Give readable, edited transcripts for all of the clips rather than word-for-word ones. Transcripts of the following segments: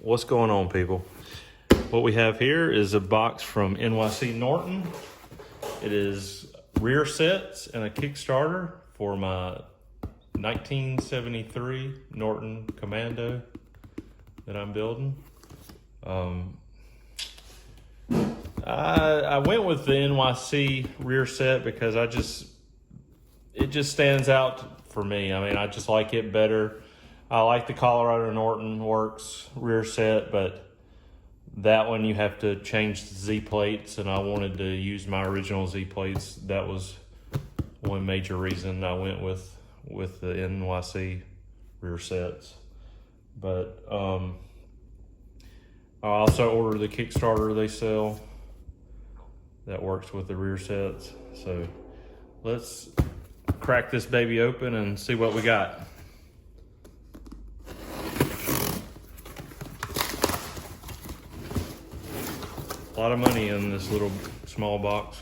What's going on, people? What we have here is a box from NYC Norton. It is rear sets and a Kickstarter for my 1973 Norton Commando that I'm building. I went with the NYC rear set because it just stands out for me. I mean, I just like it better. I like the Colorado Norton Works rear set, but that one you have to change the Z plates, and I wanted to use my original Z plates. That was one major reason I went with the NYC rear sets. But I also ordered the Kickstarter they sell that works with the rear sets. So let's crack this baby open and see what we got. A lot of money in this little small box.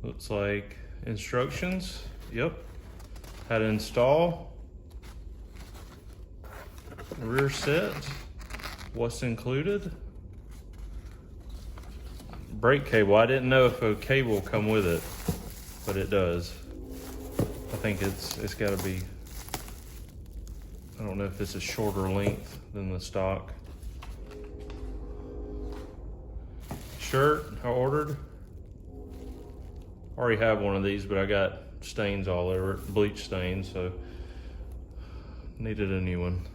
Looks like instructions. Yep. How to install rear set, what's included, brake cable. I didn't know if a cable come with it, but it does. I think it's got to be, I don't know if it's a shorter length than the stock. Shirt I ordered. I already have one of these, but I got stains all over it, bleach stains, so needed a new one.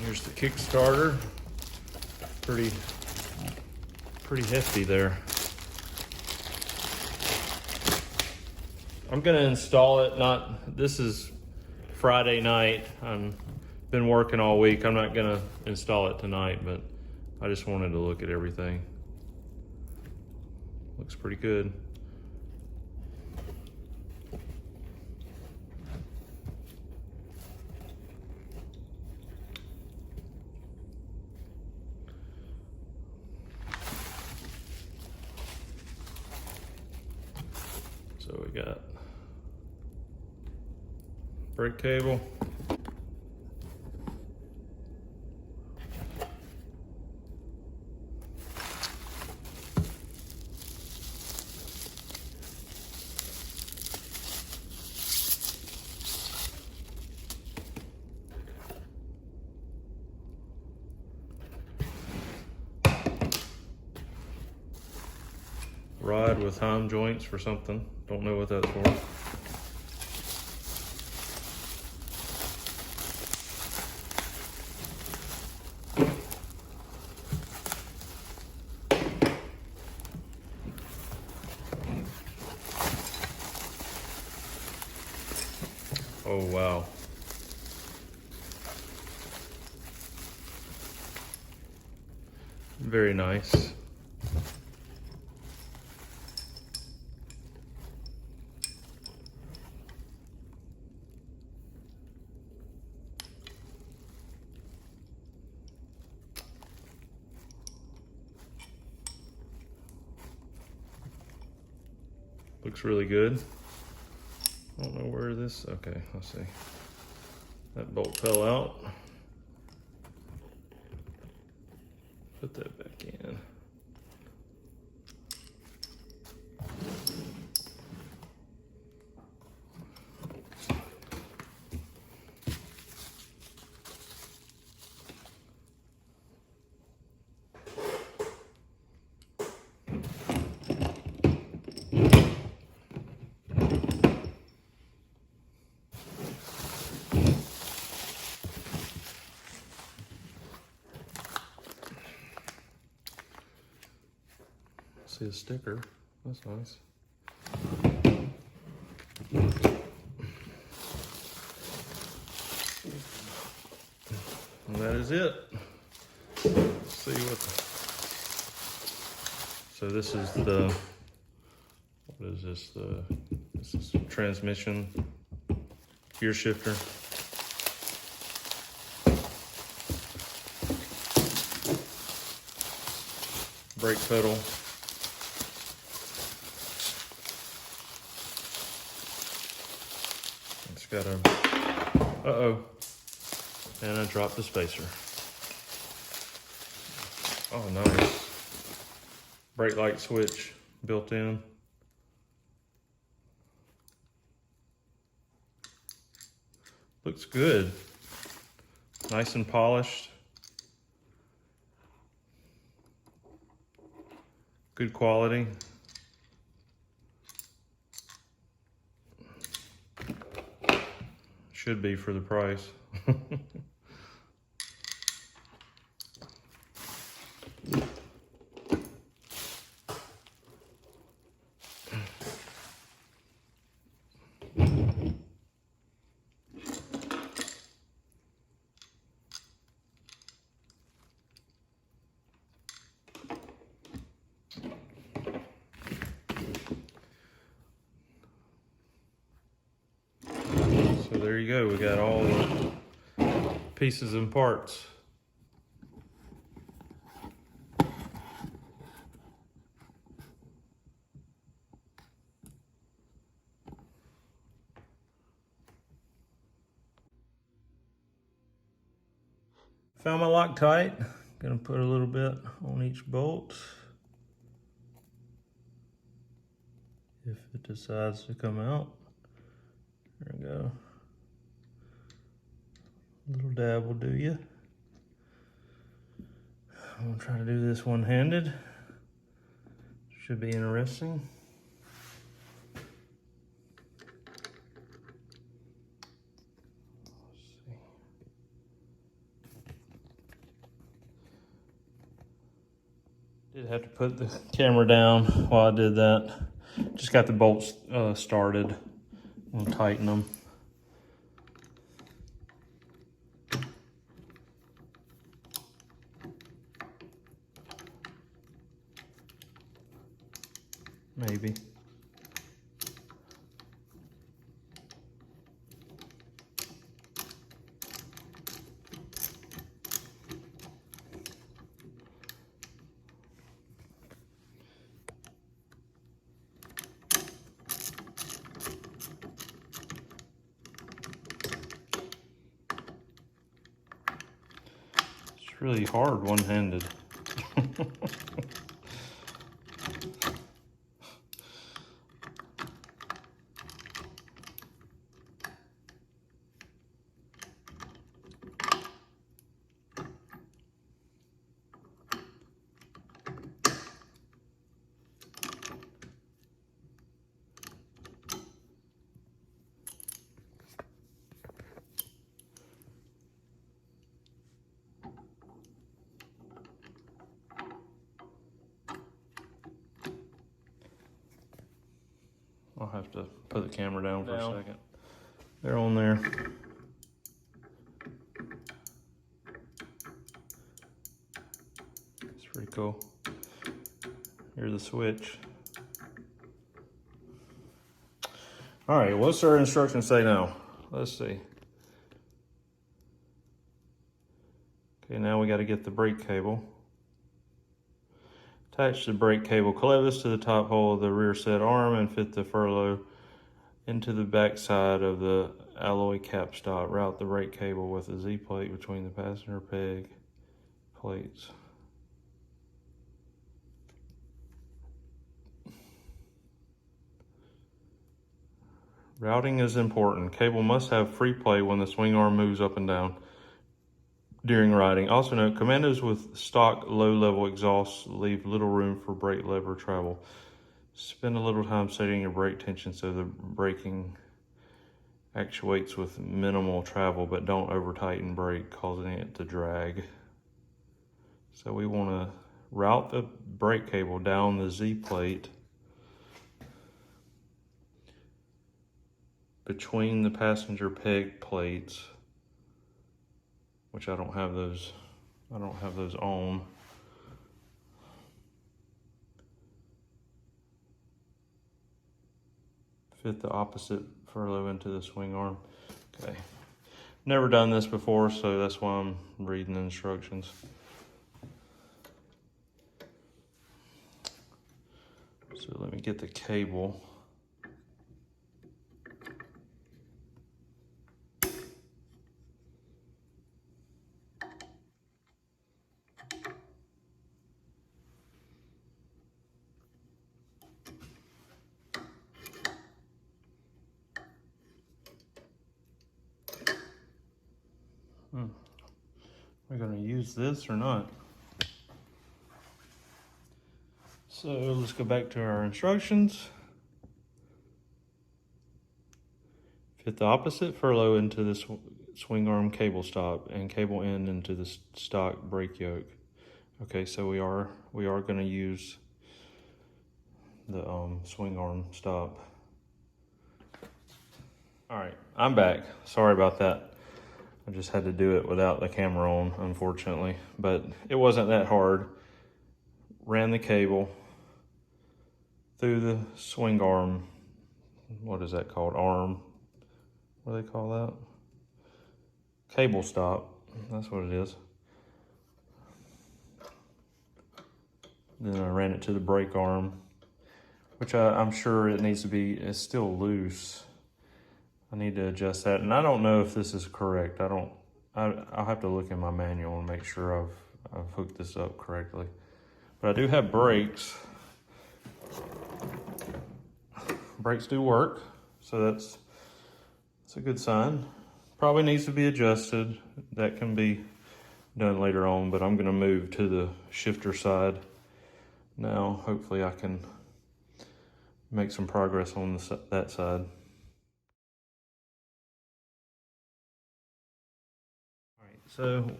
Here's the Kickstarter. Pretty hefty there. I'm gonna install it. This is Friday night. I've been working all week. I'm not gonna install it tonight, but I just wanted to look at everything. Looks pretty good. So we got brake cable, rod with Heim joints for something. Don't know what that's for. Oh, wow. Very nice. Looks really good. I don't know where this, okay, let's see. That bolt fell out. Put that back in. See a sticker, that's nice. And that is it. Let's see what. So this is the. What is this? This is transmission, gear shifter. Brake pedal. It's got a, and I dropped the spacer. Oh, nice. Brake light switch built in. Looks good. Nice and polished. Good quality. Should be for the price. So there you go, we got all the pieces and parts. Found my Loctite. Gonna put a little bit on each bolt. If it decides to come out. There we go. A little dab will do you. I'm gonna try to do this one-handed. Should be interesting. Did have to put the camera down while I did that. Just got the bolts started. I'm gonna tighten them. Maybe. It's really hard one-handed. I'll have to put the camera down for a second. They're on there. It's pretty cool. Here's the switch. All right, what's our instructions say now? Let's see. Okay, now we got to get the brake cable. Attach the brake cable clevis to the top hole of the rear set arm and fit the furlough into the back side of the alloy capstop. Route the brake cable with a Z-plate between the passenger peg plates. Routing is important. Cable must have free play when the swing arm moves up and down during riding. Also note, Commandos with stock low-level exhausts leave little room for brake lever travel. Spend a little time setting your brake tension so the braking actuates with minimal travel, but don't over-tighten brake, causing it to drag. So we want to route the brake cable down the Z-plate between the passenger peg plates, which I don't have those on. Fit the opposite furlough into the swing arm. Okay. Never done this before, so that's why I'm reading the instructions. So let me get the cable. We're going to use this or not? So let's go back to our instructions. Fit the opposite furlough into the swing arm cable stop and cable end into the stock brake yoke. Okay, so we are going to use the swing arm stop. All right, I'm back. Sorry about that. I just had to do it without the camera on, unfortunately, but it wasn't that hard. Ran the cable through the swing arm. What is that called? Arm. What do they call that? Cable stop. That's what it is. Then I ran it to the brake arm, which I'm sure it needs to be, it's still loose. I need to adjust that, and I don't know if this is correct. I'll have to look in my manual and make sure I've hooked this up correctly. But I do have brakes. Brakes do work, so that's a good sign. Probably needs to be adjusted. That can be done later on, but I'm gonna move to the shifter side now. Hopefully I can make some progress on that side. All right, so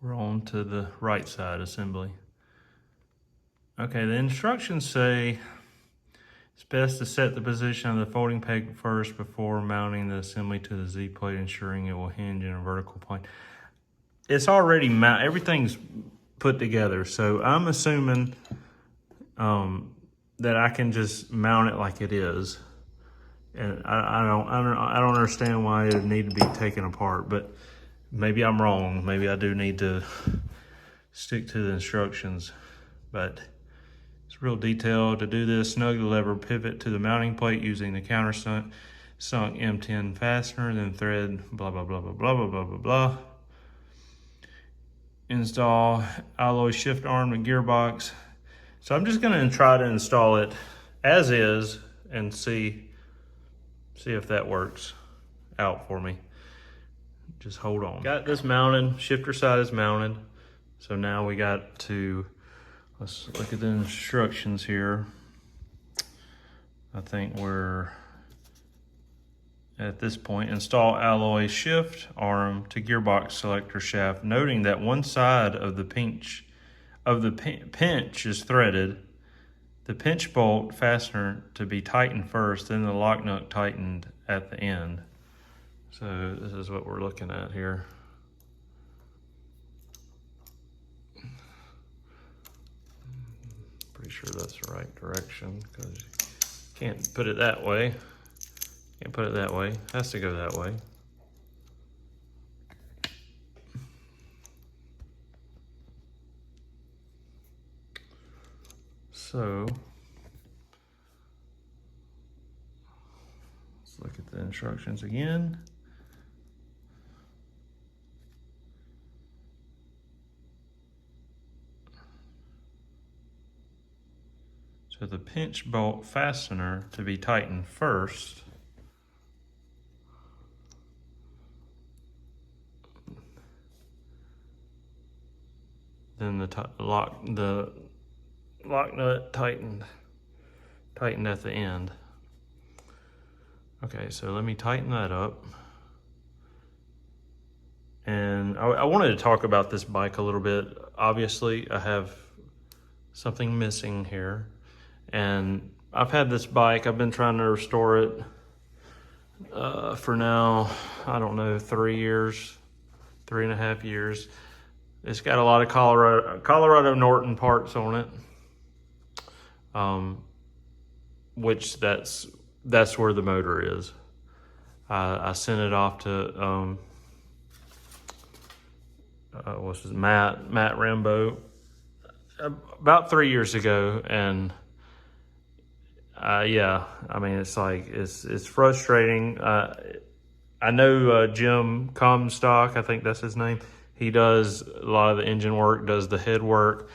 we're on to the right side assembly. Okay, the instructions say it's best to set the position of the folding peg first before mounting the assembly to the Z-plate, ensuring it will hinge in a vertical plane. It's already everything's put together, so I'm assuming that I can just mount it like it is, and I don't understand why it would need to be taken apart. But maybe I'm wrong. Maybe I do need to stick to the instructions, but it's real detailed. To do this, snug the lever pivot to the mounting plate using the countersunk M10 fastener, then thread blah blah blah blah blah blah blah blah blah. Install alloy shift arm and gearbox. So I'm just gonna try to install it as is and see if that works out for me. Just hold on. Got this mounted, shifter side is mounted. So now we got to, let's look at the instructions here. I think we're at this point. Install alloy shift arm to gearbox selector shaft, noting that one side of the pinch is threaded. The pinch bolt fastener to be tightened first, then the lock nut tightened at the end. So this is what we're looking at here. Pretty sure that's the right direction, because you can't put it that way. Can't put it that way. It has to go that way. So let's look at the instructions again. So the pinch bolt fastener to be tightened first. Then the lock nut tightened at the end. Okay, so let me tighten that up. And I wanted to talk about this bike a little bit. Obviously, I have something missing here. And I've had this bike, I've been trying to restore it for now, I don't know, 3.5 years. It's got a lot of Colorado Norton parts on it, which that's that's where the motor is. I sent it off to what's his Matt Rambo about 3 years ago, and yeah, I mean, it's like it's frustrating. I know Jim Comstock, I think that's his name. He does a lot of the engine work, does the head work.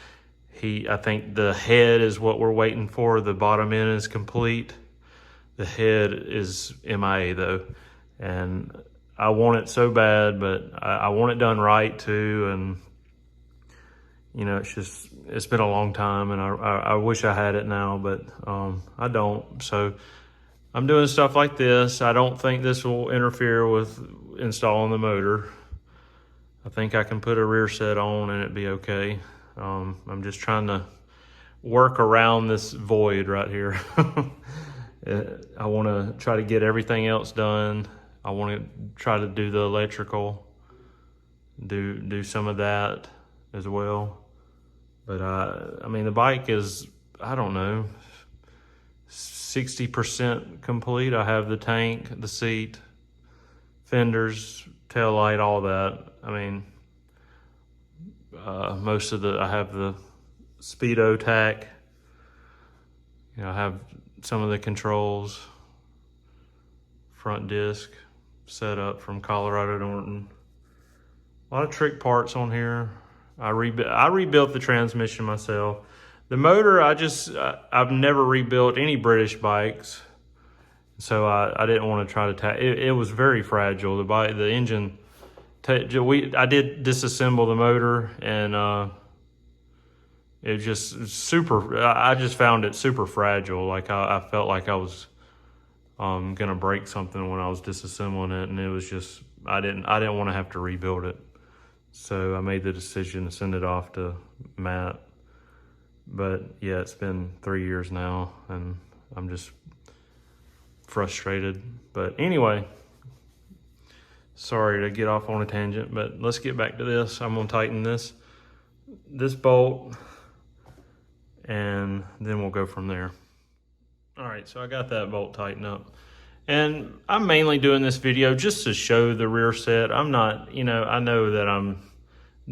I think the head is what we're waiting for. The bottom end is complete. The head is MIA though, and I want it so bad, but I want it done right too. And you know, it's been a long time, and I wish I had it now, but I don't. So I'm doing stuff like this. I don't think this will interfere with installing the motor. I think I can put a rear set on and it'd be okay. I'm just trying to work around this void right here. I want to try to get everything else done. I want to try to do the electrical, do some of that as well. But I mean, the bike is, I don't know, 60% complete. I have the tank, the seat, fenders, tail light, all that. I mean, I have the speedo tack. You know, I have some of the controls, front disc set up from Colorado Norton. A lot of trick parts on here. I rebuilt the transmission myself. The motor, I've never rebuilt any British bikes, so I didn't want to try to it was very fragile. The engine, I did disassemble the motor, and it just super. I just found it super fragile. Like I felt like I was gonna break something when I was disassembling it, and it was just I didn't want to have to rebuild it. So I made the decision to send it off to Matt. But yeah, it's been 3 years now, and I'm just frustrated. But anyway, sorry to get off on a tangent, but let's get back to this. I'm gonna tighten this bolt, and then we'll go from there. All right, so I got that bolt tightened up. And I'm mainly doing this video just to show the rear set. I'm not, you know, I know that I'm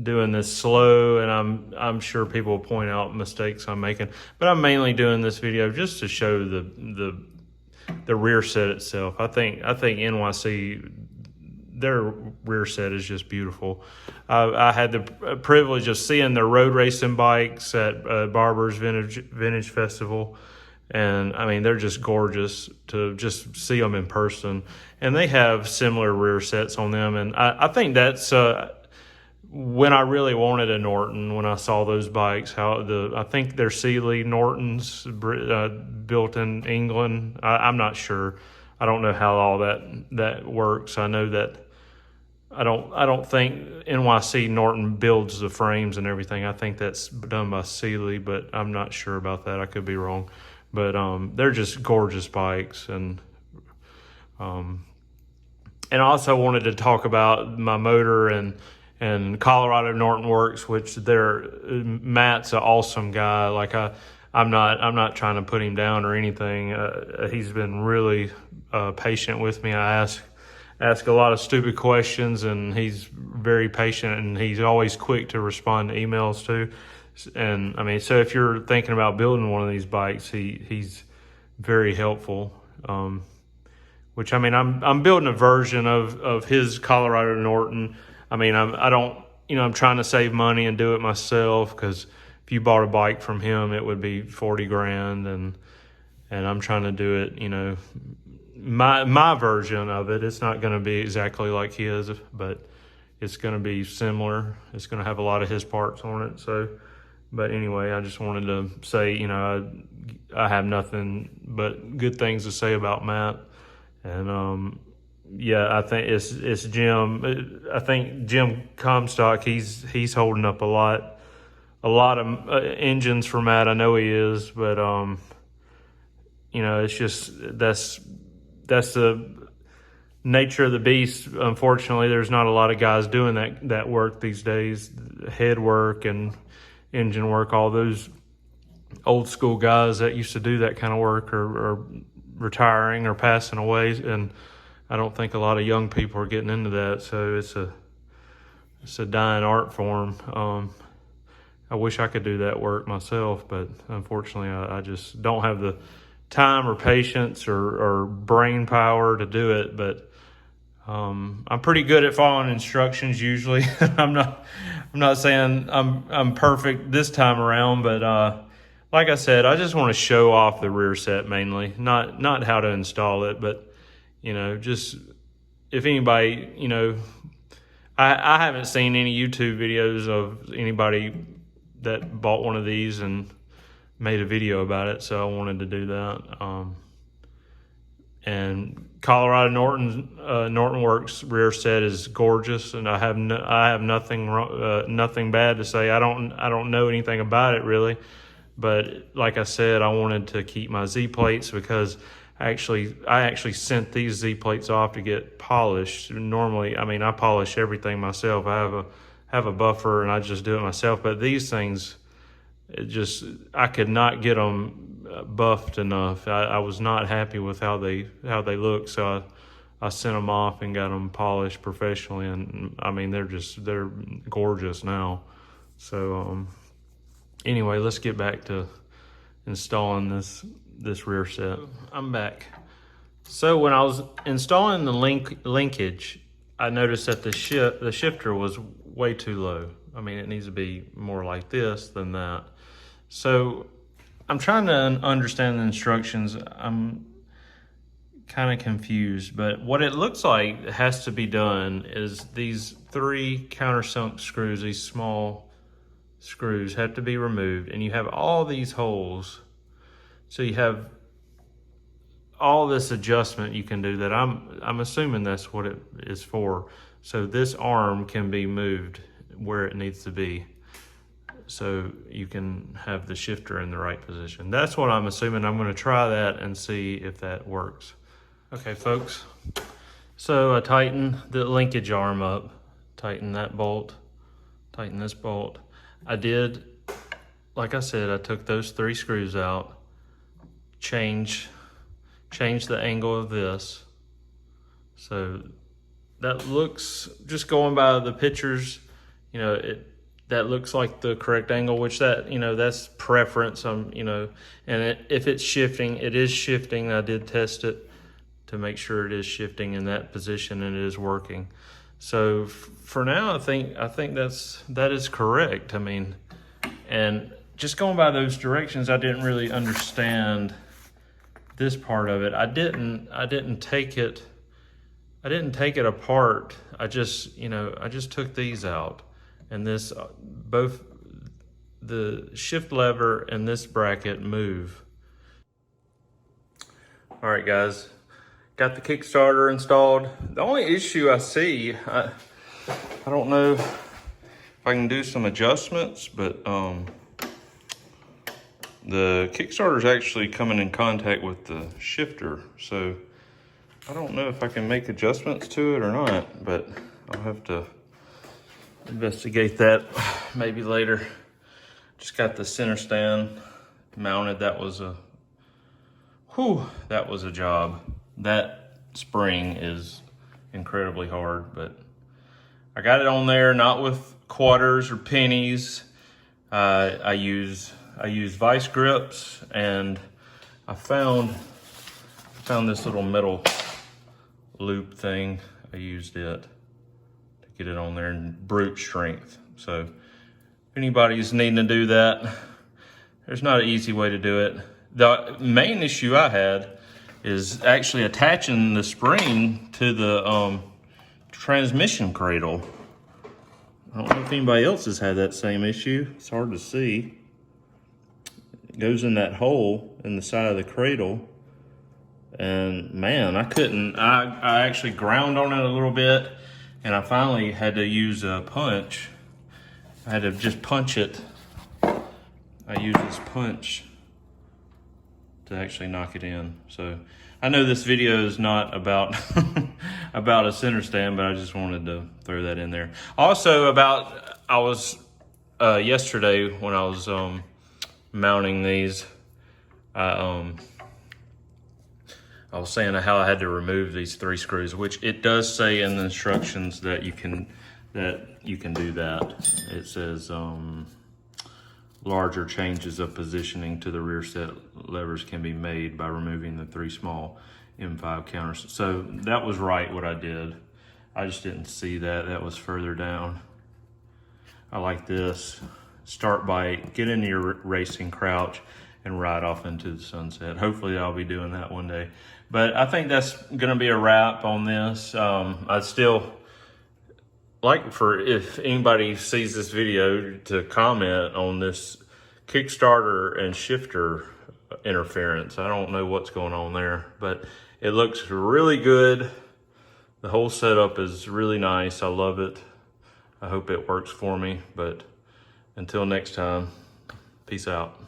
doing this slow, and I'm sure people will point out mistakes I'm making, but I'm mainly doing this video just to show the rear set itself. I think NYC, their rear set is just beautiful. I had the privilege of seeing their road racing bikes at Barber's Vintage Festival. And I mean, they're just gorgeous to just see them in person. And they have similar rear sets on them. And I think that's when I really wanted a Norton, when I saw those bikes, I think they're Sealy Nortons built in England. I'm not sure. I don't know how all that works. I know that I don't think NYC Norton builds the frames and everything. I think that's done by Sealy, but I'm not sure about that. I could be wrong. But they're just gorgeous bikes, and I also wanted to talk about my motor and Colorado Norton Works, which Matt's an awesome guy. Like I'm not trying to put him down or anything. He's been really patient with me. I ask a lot of stupid questions, and he's very patient, and he's always quick to respond to emails too. And I mean, so if you're thinking about building one of these bikes, he's very helpful. Which I mean, I'm building a version of his Colorado Norton. I mean, I'm trying to save money and do it myself, because if you bought a bike from him, it would be 40 grand, and I'm trying to do it, you know, my version of it. It's not going to be exactly like his, but it's going to be similar. It's going to have a lot of his parts on it. So. But anyway, I just wanted to say, you know, I have nothing but good things to say about Matt. And yeah, I think it's Jim. I think Jim Comstock, he's holding up a lot of engines for Matt. I know he is, but you know, it's just that's the nature of the beast. Unfortunately, there's not a lot of guys doing that work these days, head work and engine work. All those old school guys that used to do that kind of work are retiring or passing away, and I don't think a lot of young people are getting into that. So it's a dying art form. I wish I could do that work myself, but unfortunately, I just don't have the time or patience or brain power to do it. But I'm pretty good at following instructions usually. I'm not saying I'm perfect this time around, but like I said, I just want to show off the rear set mainly, not how to install it, but just if anybody, I haven't seen any YouTube videos of anybody that bought one of these and made a video about it, so I wanted to do that. And Colorado Norton Works rear set is gorgeous, and I have nothing bad to say. I don't know anything about it really, but like I said, I wanted to keep my Z plates because I actually sent these Z plates off to get polished. Normally, I polish everything myself. I have a buffer and I just do it myself. But these things, I could not get them buffed enough. I was not happy with how they look, so I sent them off and got them polished professionally. And they're gorgeous now. So anyway, let's get back to installing this rear set. I'm back. So when I was installing the linkage, I noticed that the shifter was way too low. It needs to be more like this than that. So I'm trying to understand the instructions. I'm kind of confused, but what it looks like has to be done is these 3 countersunk screws, these small screws, have to be removed, and you have all these holes. So you have all this adjustment you can do that I'm assuming that's what it is for. So this arm can be moved where it needs to be, so you can have the shifter in the right position. That's what I'm assuming. I'm going to try that and see if that works. Okay, folks. So I tighten the linkage arm up, tighten that bolt, tighten this bolt. I did, like I said, I took those 3 screws out, change the angle of this. So that looks, just going by the pictures, that looks like the correct angle, which that's preference. And if it's shifting, it is shifting. I did test it to make sure it is shifting in that position and it is working. So for now, I think that is correct. And just going by those directions, I didn't really understand this part of it. I didn't take it apart. I just took these out, and both the shift lever and this bracket move. All right, guys, got the Kickstarter installed. The only issue I see, I don't know if I can do some adjustments, but the Kickstarter is actually coming in contact with the shifter, so I don't know if I can make adjustments to it or not, but I'll have to investigate that maybe later. Just got the center stand mounted. That was a job. That spring is incredibly hard, but I got it on there, not with quarters or pennies. I use vice grips, and I found this little metal loop thing. I used it to get it on there in brute strength. So if anybody's needing to do that, there's not an easy way to do it. The main issue I had is actually attaching the spring to the transmission cradle. I don't know if anybody else has had that same issue. It's hard to see. It goes in that hole in the side of the cradle. And man, I actually ground on it a little bit, and I finally had to use a punch. I had to just punch it. I used this punch to actually knock it in. So I know this video is not about about a center stand, but I just wanted to throw that in there. Also, yesterday when I was I was saying how I had to remove these 3 screws, which it does say in the instructions that you can do that. It says larger changes of positioning to the rear set levers can be made by removing the 3 small M5 counters. So that was right what I did. I just didn't see that. That was further down. I like this. Start by get into your racing crouch and ride off into the sunset. Hopefully I'll be doing that one day. But I think that's gonna be a wrap on this. I'd still like for if anybody sees this video to comment on this Kickstarter and shifter interference. I don't know what's going on there, but it looks really good. The whole setup is really nice. I love it. I hope it works for me, but until next time, peace out.